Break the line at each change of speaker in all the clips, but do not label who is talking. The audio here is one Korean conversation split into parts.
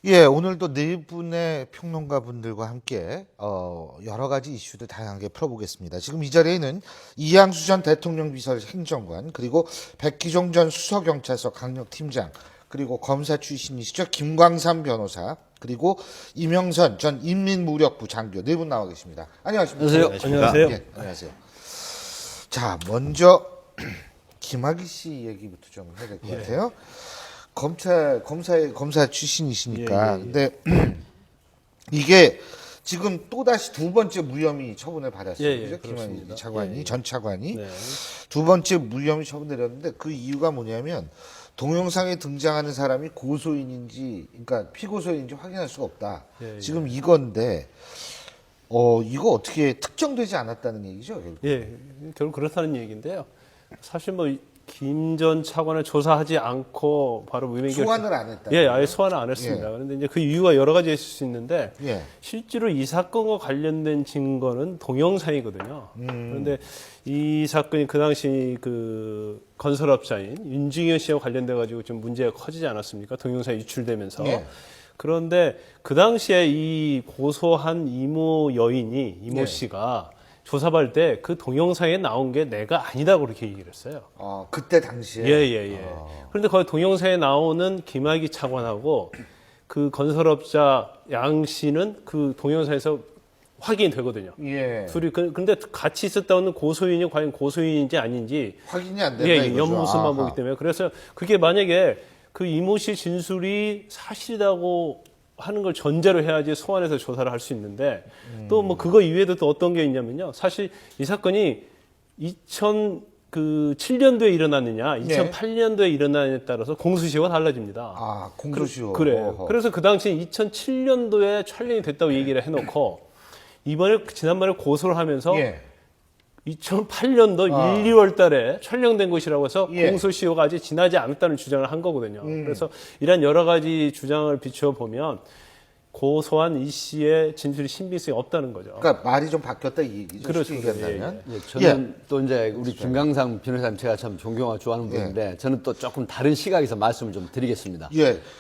예, 오늘도 네 분의 평론가 분들과 함께 여러 가지 이슈들 다양하게 풀어보겠습니다. 지금 이 자리에는 이양수 전 대통령 비서 행정관, 그리고 백기종 전 수서경찰서 강력팀장, 그리고 검사 출신이시죠 김광삼 변호사, 그리고 이명선 전 인민무력부 장교 네 분 나와 계십니다. 안녕하십니까?
안녕하세요. 안녕하세요.
예, 안녕하세요. 자, 먼저 김학의 씨 얘기부터 좀 해야 될 것 같아요. 검사 출신이시니까. 근데 이게 지금 또 다시 두 번째 무혐의 처분을 받았어요. 그죠? 김학의 차관이 전 차관이 두 번째 무혐의 처분 내렸는데 그 이유가 뭐냐면 동영상에 등장하는 사람이 고소인인지, 그러니까 피고소인인지 확인할 수가 없다. 지금 이건데 이거 어떻게 특정되지 않았다는 얘기죠? 결국.
예, 결국 그렇다는 얘기인데요. 사실 뭐 김 전 차관을 조사하지 않고 바로 무혐의
소환을 안 했다.
예, 아예 소환을 안 했습니다. 그런데 이제 그 이유가 여러 가지 있을 수 있는데 실제로 이 사건과 관련된 증거는 동영상이거든요. 그런데 이 사건이 그 당시 그 건설업자인 윤중현 씨와 관련돼 가지고 좀 문제가 커지지 않았습니까? 동영상이 유출되면서. 그런데 그 당시에 이 고소한 이모 씨가 조사받을 때 그 동영상에 나온 게 내가 아니다 그렇게 얘기를 했어요.
그때 당시에.
그런데 거기 동영상에 나오는 김학의 차관하고 그 건설업자 양 씨는 그 동영상에서 확인이 되거든요. 둘이 근데 같이 있었다는 고소인이 과연 고소인인지 아닌지
확인이 안 된다.
옆모습만 보기 때문에. 그래서 그게 만약에 그 이모 씨 진술이 사실이라고 하는 걸 전제로 해야지 소환해서 조사를 할 수 있는데 또 뭐 그거 이외에도 또 어떤 게 있냐면요. 사실 이 사건이 2007년도에 일어났느냐, 2008년도에 일어나느냐에 따라서 공소시효가 달라집니다.
공소시효.
그래요. 그래서 그 당시 2007년도에 촬영이 됐다고 얘기를 해놓고 지난번에 고소를 하면서 2008년도 1, 2월 달에 촬영된 것이라고 해서 공소시효가 아직 지나지 않았다는 주장을 한 거거든요. 그래서 이런 여러 가지 주장을 비춰보면 고소한 이 씨의 진술이 신빙성이 없다는 거죠.
그러니까 말이 좀 바뀌었다 이 얘기죠.
그렇죠.
저는 또 이제 우리 김광삼 변호사님 제가 참 존경하고 좋아하는 분인데 저는 또 조금 다른 시각에서 말씀을 좀 드리겠습니다.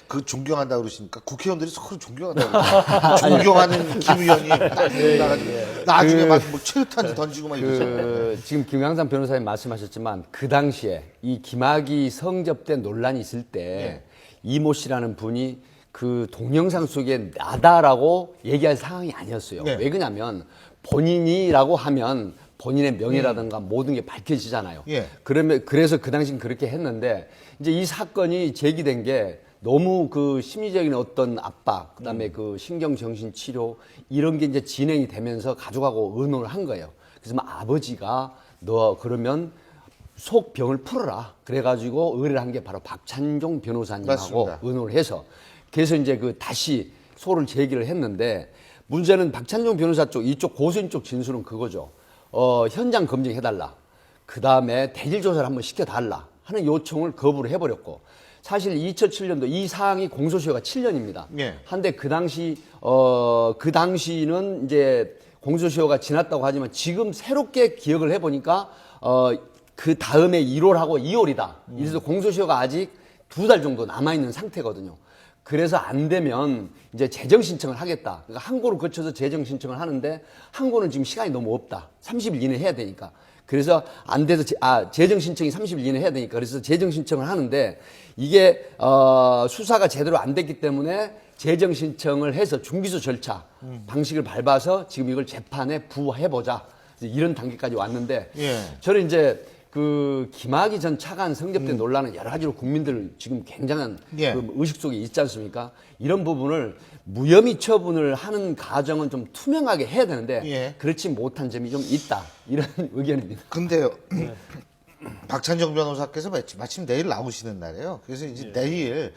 그 존경한다 그러시니까 국회의원들이 서로 존경한다 그러니까 존경하는 김 의원이 딱 나가지고 나중에 막 뭐 최루탄지 던지고 막 이러잖아요.
지금 김광삼 변호사님 말씀하셨지만 그 당시에 이 김학의 성접대 논란이 있을 때 이모 씨라는 분이 그 동영상 속에 나다라고 얘기할 상황이 아니었어요. 왜 그러냐면 본인이라고 하면 본인의 명예라든가 모든 게 밝혀지잖아요. 그래서 그 당시는 그렇게 했는데 이제 이 사건이 제기된 게 너무 그 심리적인 어떤 압박, 그다음에 그 신경정신 치료 이런 게 이제 진행이 되면서 가족하고 의논을 한 거예요. 그래서 막 아버지가 너 그러면 속 병을 풀어라. 그래가지고 의뢰를 한 게 바로 박찬종 변호사님하고 의논을 해서 그래서 이제 그 다시 소를 제기를 했는데 문제는 박찬종 변호사 쪽 이쪽 고소인 쪽 진술은 그거죠. 현장 검증해달라. 그 다음에 대질 조사를 한번 시켜달라 하는 요청을 거부를 해버렸고 사실 2007년도 이 사항이 공소시효가 7년입니다. 한데 그 당시는 이제 공소시효가 지났다고 하지만 지금 새롭게 기억을 해보니까 그 다음에 1월하고 2월이다. 이래서 공소시효가 아직 2달 정도 남아있는 상태거든요. 그래서 안 되면 이제 재정 신청을 하겠다. 그러니까 항고를 거쳐서 재정 신청을 하는데 항고는 지금 시간이 너무 없다. 30일 이내 해야 되니까. 그래서 안 돼서 재정 신청이 30일 이내 해야 되니까 그래서 재정 신청을 하는데 이게 수사가 제대로 안 됐기 때문에 재정 신청을 해서 중기소 절차 방식을 밟아서 지금 이걸 재판에 부해보자 이런 단계까지 왔는데 저는 이제 그 김학의 전 차관 성접대 논란은 여러 가지로 국민들 지금 굉장한 그 의식 속에 있지 않습니까? 이런 부분을 무혐의 처분을 하는 과정은 좀 투명하게 해야 되는데 그렇지 못한 점이 좀 있다 이런 의견입니다.
근데요. 박찬정 변호사께서 마침 내일 나오시는 날이에요. 그래서 이제 내일